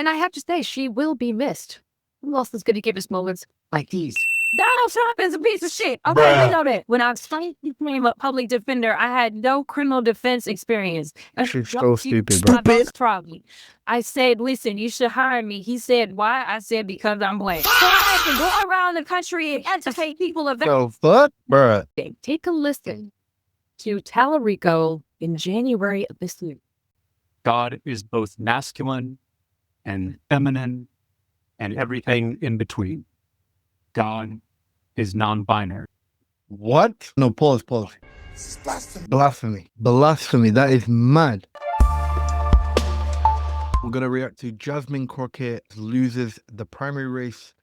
And I have to say, she will be missed. Who else is going to give us moments like these? Donald Trump is a piece of shit. Okay, we know that. When I was finally became a public defender, I had no criminal defense experience. She's so stupid, bro. My boss tried me. I said, listen, you should hire me. He said, why? I said, because I'm black. So I had to go around the country and educate people of So fuck, bro. Take a listen to Tallarico in January of this year. God is both masculine and feminine and everything in between. God is non-binary. What? No, pause. Blasphemy. Blasphemy. That is mad. We're going to react to Jasmine Crockett loses the primary race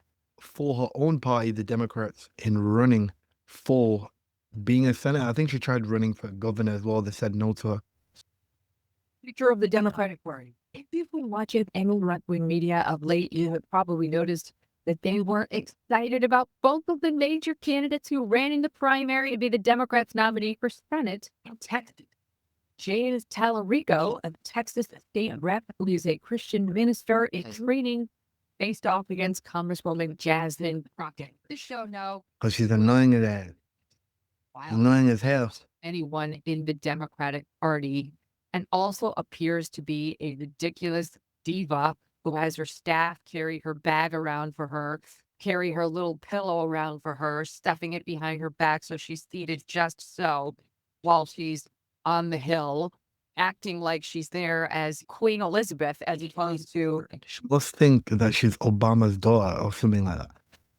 for her own party, the Democrats, in running for being a senator. I think she tried running for governor as well. They said no to her. Future of the Democratic Party. If you've been watching any right-wing media of late, you have probably noticed that they weren't excited about both of the major candidates who ran in the primary to be the Democrats' nominee for Senate in Texas. James Tallarico, a Texas state rep who is a Christian minister in training, faced off against Congresswoman Jasmine Crockett. This show, no. Because she's annoying as hell. Annoying as hell. Anyone in the Democratic Party, and also appears to be a ridiculous diva who has her staff carry her bag around for her, carry her little pillow around for her, stuffing it behind her back so she's seated just so while she's on the Hill, acting like she's there as Queen Elizabeth as opposed to... She must think that she's Obama's daughter or something like that.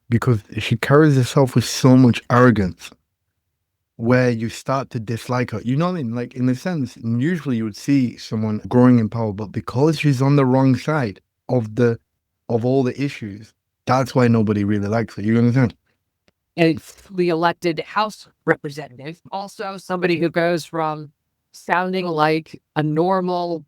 Because she carries herself with so much arrogance where you start to dislike her. You know what I mean? Like, in a sense, usually you would see someone growing in power, but because she's on the wrong side of all the issues, that's why nobody really likes her. You understand? And the elected House representative, also somebody who goes from sounding like a normal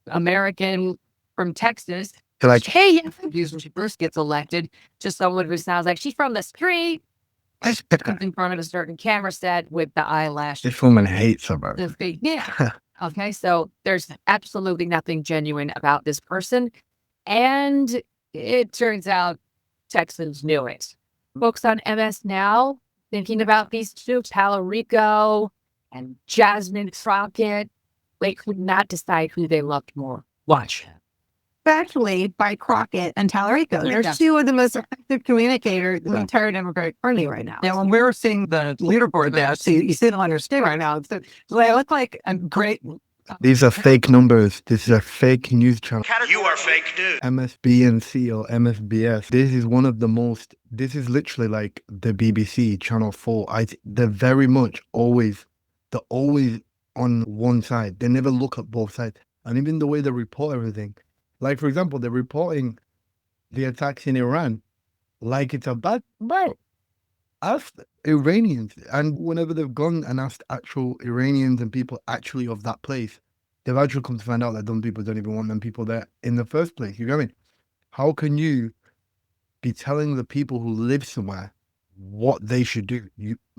American from Texas, Like, hey, when she first gets elected, to someone who sounds like she's from the street, in front of a certain camera set with the eyelashes. this woman hates her, bro. Yeah. Okay, so there's absolutely nothing genuine about this person. And it turns out Texans knew it. Folks on MS Now thinking about these two, Tallarico and Jasmine Crockett. They could not decide who they loved more. Watch. Actually, by Crockett and Tallarico, they're two of the most effective communicators in the entire Democratic Party right now. Now, when we were seeing the leaderboard there, see, you see them on your screen right now. So they look like a great. These are fake numbers. This is a fake news channel. You are fake news. MSBNC or MSBS. This is one of the most, this is literally like the BBC, Channel 4. They're very much they're always on one side. They never look at both sides. And even the way they report everything. Like, for example, they're reporting the attacks in Iran like it's a bad, bro. Ask Iranians, and whenever they've gone and asked actual Iranians and people actually of that place, they've actually come to find out that those people don't even want them people there in the first place. You know what I mean? How can you be telling the people who live somewhere what they should do?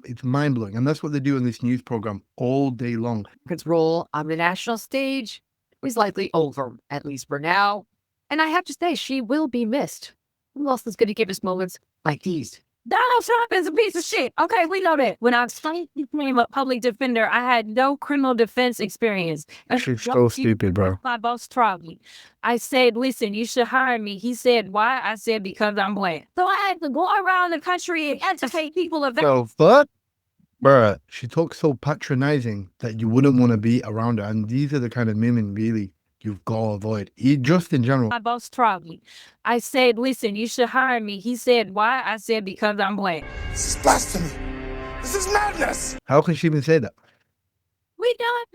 It's mind-blowing. And that's what they do in this news program all day long. His role on the national stage is likely over, at least for now. And I have to say, she will be missed. Who else is going to give us moments like these? Donald Trump is a piece of shit. Okay, we know that. When I was finally became a public defender, I had no criminal defense experience. She's so stupid, bro. My boss tried me. I said, listen, you should hire me. He said, why? I said, because I'm black. So I had to go around the country and educate people of So fuck, bro. She talks so patronizing that you wouldn't want to be around her. And these are the kind of women really you've got to avoid. Just in general. My boss tried me. I said, listen, you should hire me. He said, why? I said, because I'm black. This is blasphemy. This is madness. How can she even say that? We don't.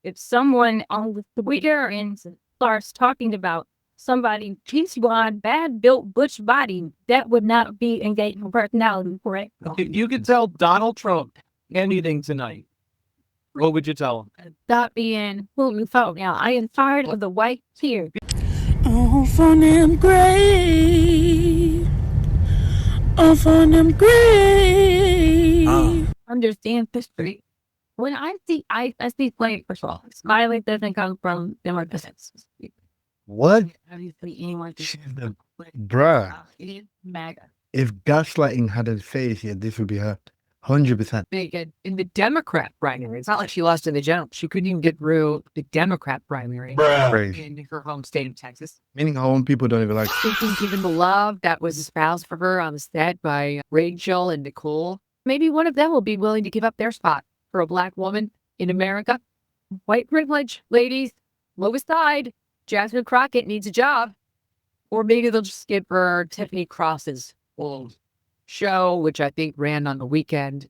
If someone on Twitter and starts talking about somebody peace blonde, bad built butch body, that would not be engaging personality, correct? If you could tell Donald Trump anything tonight, what would you tell him? Stop being fully phone. Now, I am tired of the white tears. Oh, for them great. Oh, for them great. Understand history. When I see flame, first of all, smiling doesn't come from democrats. What? Obviously, anyone She's can the bruh. it is MAGA. If gaslighting had a face, yeah, this would be her. 100%. Megyn in the Democrat primary. It's not like she lost in the general. She couldn't even get through the Democrat primary Crazy. in her home state of Texas. Meaning her own people don't even like her. Thinking given the love that was espoused for her on the set by Rachel and Nicole, maybe one of them will be willing to give up their spot for a Black woman in America. White privilege, ladies, lowest side. Jasmine Crockett needs a job. Or maybe they'll just give her Tiffany Cross's old show, which I think ran on the weekend.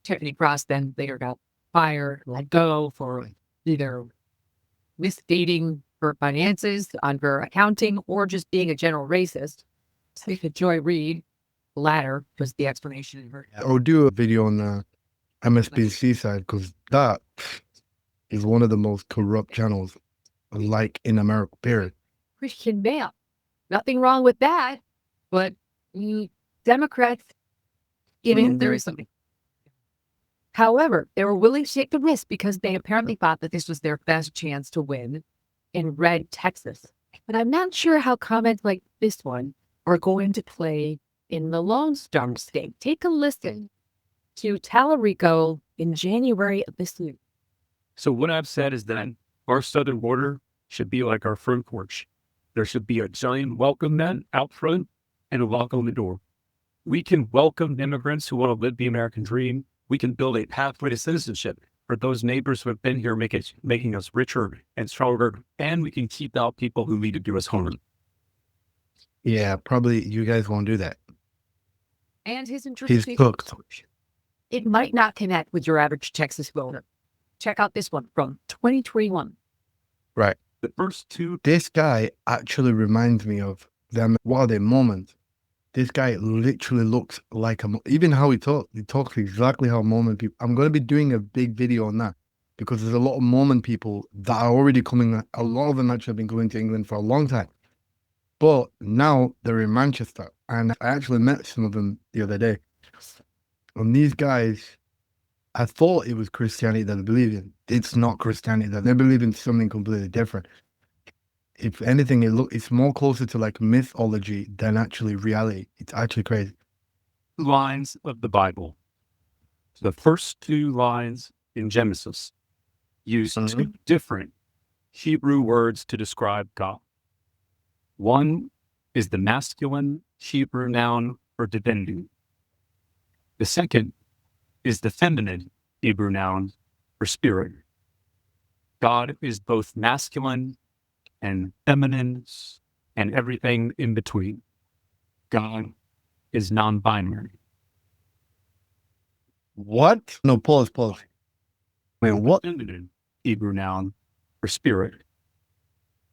Tiffany Cross then later got fired, let go for either misstating her finances on her accounting or just being a general racist. Speak of Joy Reid, the latter was the explanation in her. Or do a video on the MSNBC side, because that is one of the most corrupt channels, like in America, period. Christian Bale. Nothing wrong with that, but Democrats, there is something. However, they were willing to take the risk because they apparently thought that this was their best chance to win in red Texas. But I'm not sure how comments like this one are going to play in the Lone Star State. Take a listen to Talarico in January of this year. So what I've said is that our southern border should be like our front porch. There should be a giant welcome mat out front and a lock on the door. We can welcome immigrants who want to live the American dream. We can build a pathway to citizenship for those neighbors who have been here, making us richer and stronger. And we can keep out people who need to do us harm. Yeah, probably you guys won't do that. And his He's interpretation. cooked. It might not connect with your average Texas voter. Check out this one from 2021. Right. The first two. This guy actually reminds me of them while they're Mormons. This guy literally looks like even how he talks exactly how Mormon people. I'm going to be doing a big video on that because there's a lot of Mormon people that are already coming. A lot of them actually have been going to England for a long time. But now they're in Manchester. And I actually met some of them the other day. And these guys, I thought it was Christianity that they believe in. It's not Christianity. That they believe in something completely different. If anything, it's more closer to like mythology than actually reality. It's actually crazy. Lines of the Bible. The first two lines in Genesis use two different Hebrew words to describe God. One is the masculine Hebrew noun for divinity. The second is the feminine Hebrew noun for spirit. God is both masculine and feminine and everything in between. God is non-binary. What? No, pause. Wait, what? Feminine Hebrew noun for spirit.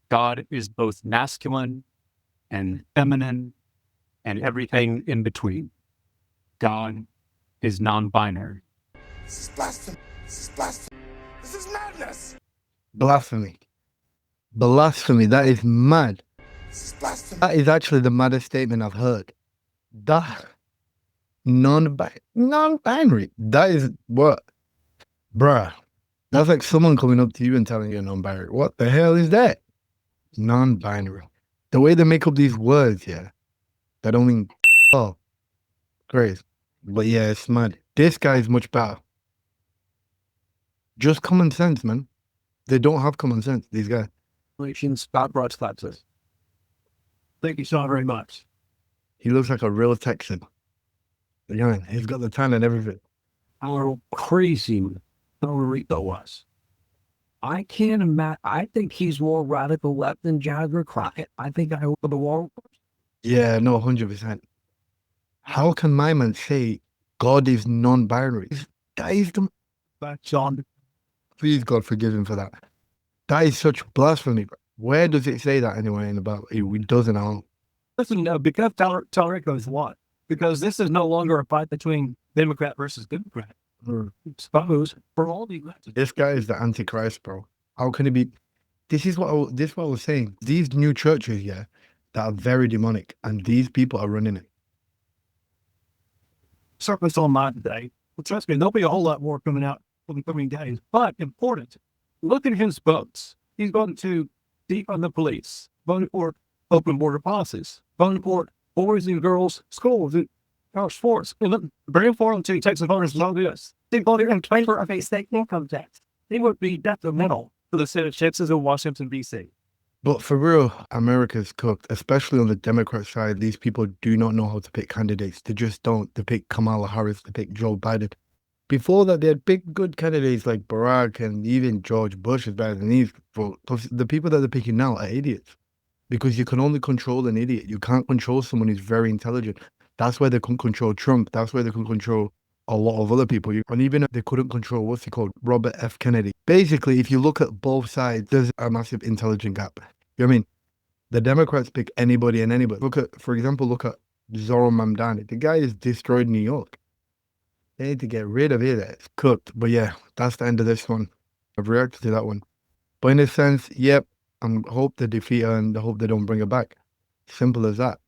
God is both masculine and feminine and everything in between. God is non-binary. This is blasphemy. This is blasphemy. This is madness. Blasphemy. Blasphemy. That is mad. This is blasphemy. That is actually the maddest statement I've heard. That non-binary. That is what? Bruh. That's like someone coming up to you and telling you non-binary. What the hell is that? Non-binary. The way they make up these words, yeah. That don't mean oh. Crazy. But yeah, it's mad. This guy is much better. Just common sense, man. They don't have common sense, these guys. Scott Broadslapsis. Thank you so very much. He looks like a real Texan. Yeah, he's got the tan and everything. How crazy Rico was. I can't imagine. I think he's more radical left than Jasmine Crockett. I think I opened the wall. Yeah, no, 100%. How can my man say God is non-binary? That is the... That's on. Please, God, forgive him for that. That is such blasphemy. Where does it say that anywhere in the Bible? It doesn't at all. Listen, no, because Talarico is what? Because this is no longer a fight between Democrat versus Democrat. Suppose for all the elections. This guy is the Antichrist, bro. How can he be? This is what I was saying. These new churches, yeah, that are very demonic, and these people are running it. Surface on mine today. Well, trust me, there'll be a whole lot more coming out in the coming days. But important, look at his votes. He's going to defund the police. voted for open border policies, voted for boys and girls schools and college sports. And look, bring forward to Texas voters love this. They voted in favor of a state income tax. They would be detrimental to the state of Texas and Washington, D.C. But for real, America's cooked, especially on the Democrat side. These people do not know how to pick candidates. They just don't. They pick Kamala Harris, they pick Joe Biden. Before that, they had big, good candidates like Barack and even George Bush is better than these. Plus, the people that they're picking now are idiots because you can only control an idiot. You can't control someone who's very intelligent. That's why they couldn't control Trump. That's why they couldn't control a lot of other people. And even if they couldn't control, what's he called? Robert F. Kennedy. Basically, if you look at both sides, there's a massive intelligent gap. You know what I mean? The Democrats pick anybody and anybody. For example, look at Zoran Mamdani. The guy has destroyed New York. They need to get rid of it. It's cooked. But yeah, that's the end of this one. I've reacted to that one. But in a sense, yep, I hope they defeat her and I hope they don't bring her back. Simple as that.